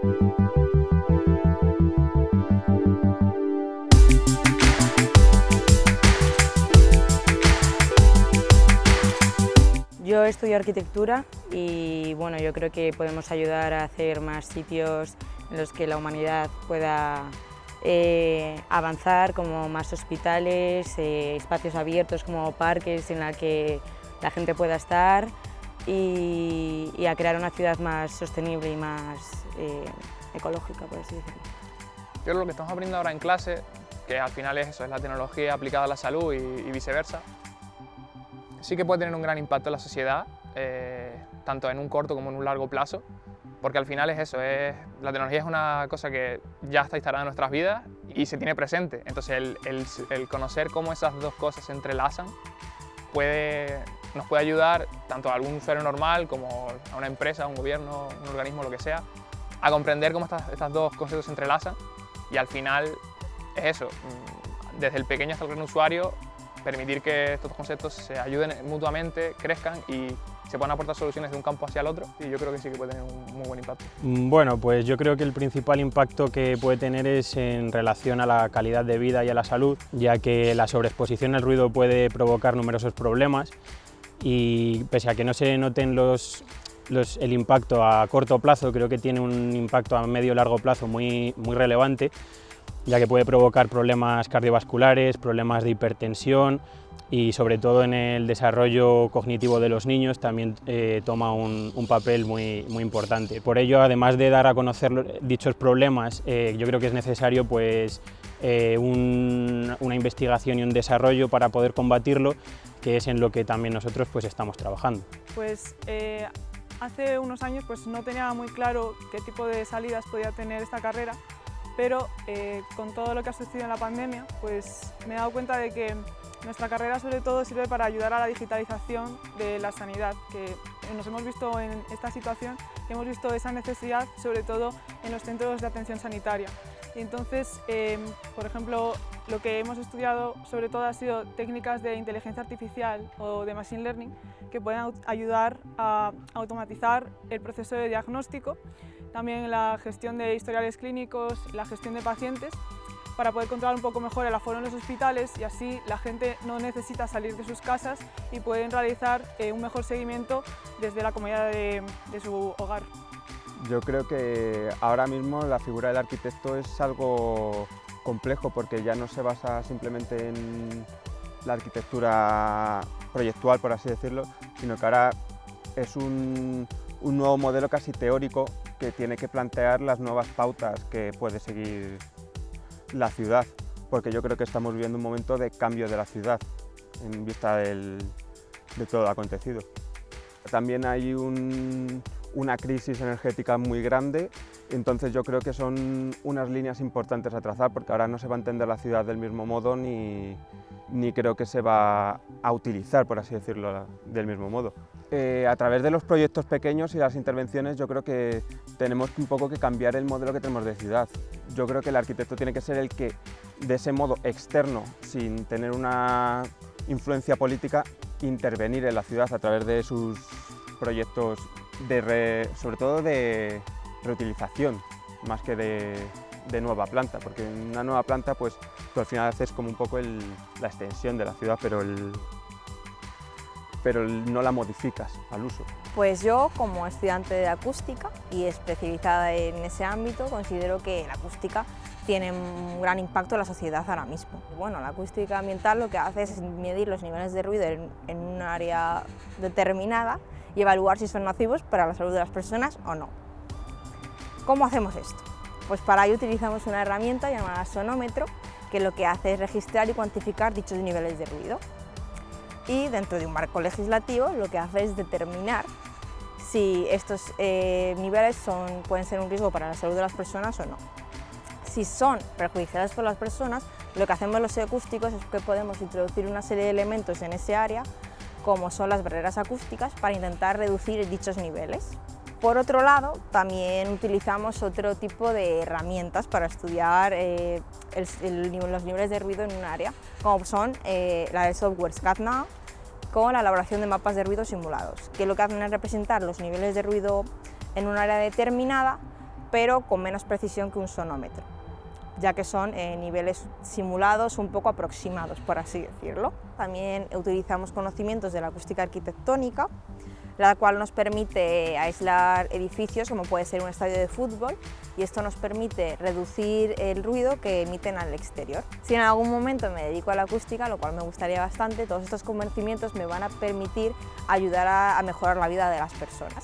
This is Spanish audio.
Yo estudio arquitectura y bueno, yo creo que podemos ayudar a hacer más sitios en los que la humanidad pueda avanzar, como más hospitales, espacios abiertos como parques en los que la gente pueda estar y a crear una ciudad más sostenible y más ecológica, por así decirlo. Yo creo que lo que estamos aprendiendo ahora en clase, que al final es eso, es la tecnología aplicada a la salud y viceversa, sí que puede tener un gran impacto en la sociedad, tanto en un corto como en un largo plazo, porque al final es eso, la tecnología es una cosa que ya está instalada en nuestras vidas y se tiene presente. Entonces el conocer cómo esas dos cosas se entrelazan nos puede ayudar tanto a algún usuario normal como a una empresa, a un gobierno, un organismo, lo que sea, a comprender cómo estas dos conceptos se entrelazan y al final es eso, desde el pequeño hasta el gran usuario, permitir que estos conceptos se ayuden mutuamente, crezcan y se puedan aportar soluciones de un campo hacia el otro, y yo creo que sí que puede tener un muy buen impacto. Bueno, pues yo creo que el principal impacto que puede tener es en relación a la calidad de vida y a la salud, ya que la sobreexposición al ruido puede provocar numerosos problemas y pese a que no se noten el impacto a corto plazo, creo que tiene un impacto a medio y largo plazo muy relevante, ya que puede provocar problemas cardiovasculares, problemas de hipertensión y sobre todo en el desarrollo cognitivo de los niños también toma un papel muy importante. Por ello, además de dar a conocer dichos problemas, yo creo que es necesario pues, una investigación y un desarrollo para poder combatirlo, que es en lo que también nosotros pues, estamos trabajando. Pues hace unos años pues, no tenía muy claro qué tipo de salidas podía tener esta carrera, pero con todo lo que ha sucedido en la pandemia, pues me he dado cuenta de que nuestra carrera sobre todo sirve para ayudar a la digitalización de la sanidad, que nos hemos visto en esta situación, hemos visto esa necesidad sobre todo en los centros de atención sanitaria. Y entonces, por ejemplo, lo que hemos estudiado sobre todo ha sido técnicas de inteligencia artificial o de machine learning que pueden ayudar a automatizar el proceso de diagnóstico, también la gestión de historiales clínicos, la gestión de pacientes, para poder controlar un poco mejor el aforo en los hospitales y así la gente no necesita salir de sus casas y pueden realizar un mejor seguimiento desde la comodidad de su hogar. Yo creo que ahora mismo la figura del arquitecto es algo complejo porque ya no se basa simplemente en la arquitectura proyectual, por así decirlo, sino que ahora es un nuevo modelo casi teórico que tiene que plantear las nuevas pautas que puede seguir la ciudad, porque yo creo que estamos viviendo un momento de cambio de la ciudad en vista de todo lo acontecido. También hay una crisis energética muy grande, entonces yo creo que son unas líneas importantes a trazar porque ahora no se va a entender la ciudad del mismo modo ni creo que se va a utilizar, por así decirlo, del mismo modo. A través de los proyectos pequeños y las intervenciones yo creo que tenemos un poco que cambiar el modelo que tenemos de ciudad. Yo creo que el arquitecto tiene que ser el que, de ese modo externo, sin tener una influencia política, intervenir en la ciudad a través de sus proyectos, sobre todo de reutilización, más que de nueva planta, porque en una nueva planta pues tú al final haces como un poco la extensión de la ciudad, pero no la modificas al uso. Pues yo, como estudiante de acústica y especializada en ese ámbito, considero que la acústica tiene un gran impacto en la sociedad ahora mismo. Bueno, la acústica ambiental lo que hace es medir los niveles de ruido en un área determinada y evaluar si son nocivos para la salud de las personas o no. ¿Cómo hacemos esto? Pues para ello utilizamos una herramienta llamada sonómetro, que lo que hace es registrar y cuantificar dichos niveles de ruido. Y dentro de un marco legislativo lo que hace es determinar si estos niveles pueden ser un riesgo para la salud de las personas o no. Si son perjudiciales para las personas, lo que hacemos los acústicos es que podemos introducir una serie de elementos en ese área, como son las barreras acústicas, para intentar reducir dichos niveles. Por otro lado, también utilizamos otro tipo de herramientas para estudiar los niveles de ruido en un área, como son la del software SCADNAV, con la elaboración de mapas de ruido simulados, que lo que hacen es representar los niveles de ruido en un área determinada pero con menos precisión que un sonómetro, ya que son niveles simulados un poco aproximados, por así decirlo. También utilizamos conocimientos de la acústica arquitectónica, la cual nos permite aislar edificios, como puede ser un estadio de fútbol, y esto nos permite reducir el ruido que emiten al exterior. Si en algún momento me dedico a la acústica, lo cual me gustaría bastante, todos estos conocimientos me van a permitir ayudar a mejorar la vida de las personas.